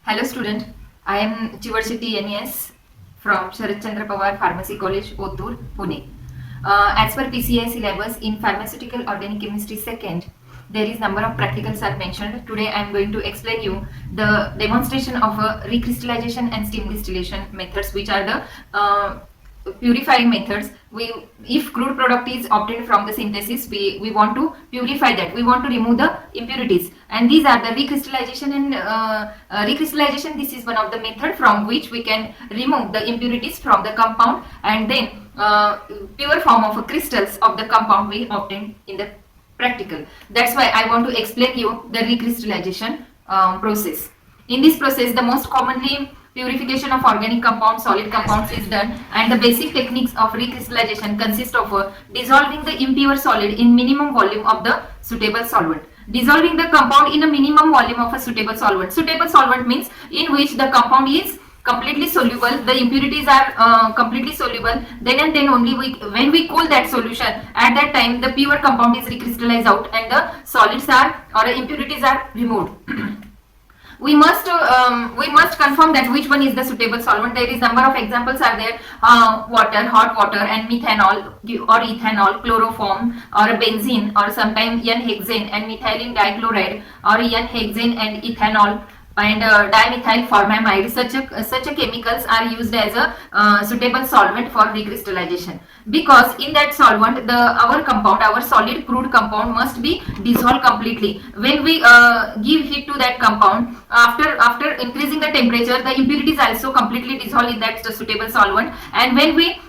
Hello student, I am Chivarshiti NES from Sharat Chandra Pawar Pharmacy College, Otur, Pune. As per PCI syllabus in Pharmaceutical Organic Chemistry 2nd, there is number of practicals are mentioned. Today I am going to explain you the demonstration of recrystallization and steam distillation methods, which are the purifying methods. If crude product is obtained from the synthesis, we want to purify that, we want to remove the impurities, and these are the recrystallization and recrystallization. This is one of the method from which we can remove the impurities from the compound, and then pure form of crystals of the compound we obtain in the practical. That's why I want to explain you the recrystallization process. In this process, the most commonly purification of organic compounds, solid compounds is done, and the basic techniques of recrystallization consist of dissolving the impure solid in minimum volume of the suitable solvent. Dissolving the compound in a minimum volume of a suitable solvent. Suitable solvent means in which the compound is completely soluble, the impurities are completely soluble. Then and then only when we cool that solution, at that time the pure compound is recrystallized out and the solids are or impurities are removed. We must confirm that which one is the suitable solvent. There is number of examples are there: water, hot water, and methanol or ethanol, chloroform or benzene, or sometimes N-hexane and methylene dichloride, or N-hexane and ethanol and dimethyl formamide. Such a chemicals are used as a suitable solvent for recrystallization, because in that solvent our solid crude compound must be dissolved completely. When we give heat to that compound, after increasing the temperature, the impurities also completely dissolve in that suitable solvent. And when we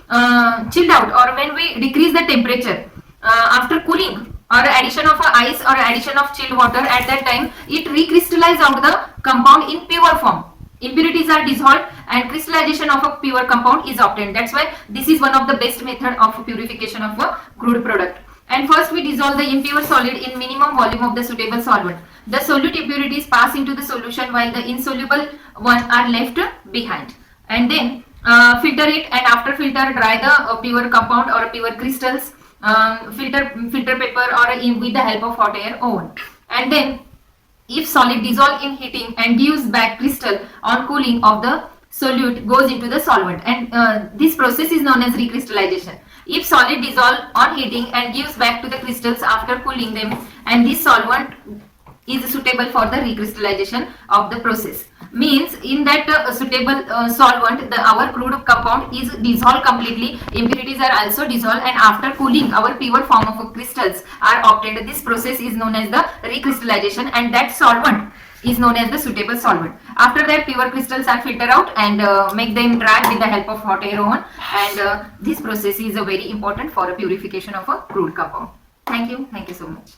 chilled out or when we decrease the temperature after cooling, or addition of ice or addition of chilled water, at that time it recrystallize out the compound in pure form. Impurities are dissolved and crystallization of a pure compound is obtained. That's why this is one of the best method of purification of a crude product. And first we dissolve the impure solid in minimum volume of the suitable solvent. The solute impurities pass into the solution while the insoluble one are left behind. And then filter it, and after filter dry the pure compound or pure crystals, filter paper or with the help of hot air oven. And then if solid dissolve in heating and gives back crystal on cooling of the solute goes into the solvent, and this process is known as recrystallization. If solid dissolve on heating and gives back to the crystals after cooling them, and this solvent is suitable for the recrystallization of the process. Means in that suitable solvent, our crude compound is dissolved completely, impurities are also dissolved, and after cooling our pure form of crystals are obtained. This process is known as the recrystallization, and that solvent is known as the suitable solvent. After that, pure crystals are filtered out and make them dry with the help of hot air oven, and this process is very important for a purification of a crude compound. Thank you so much.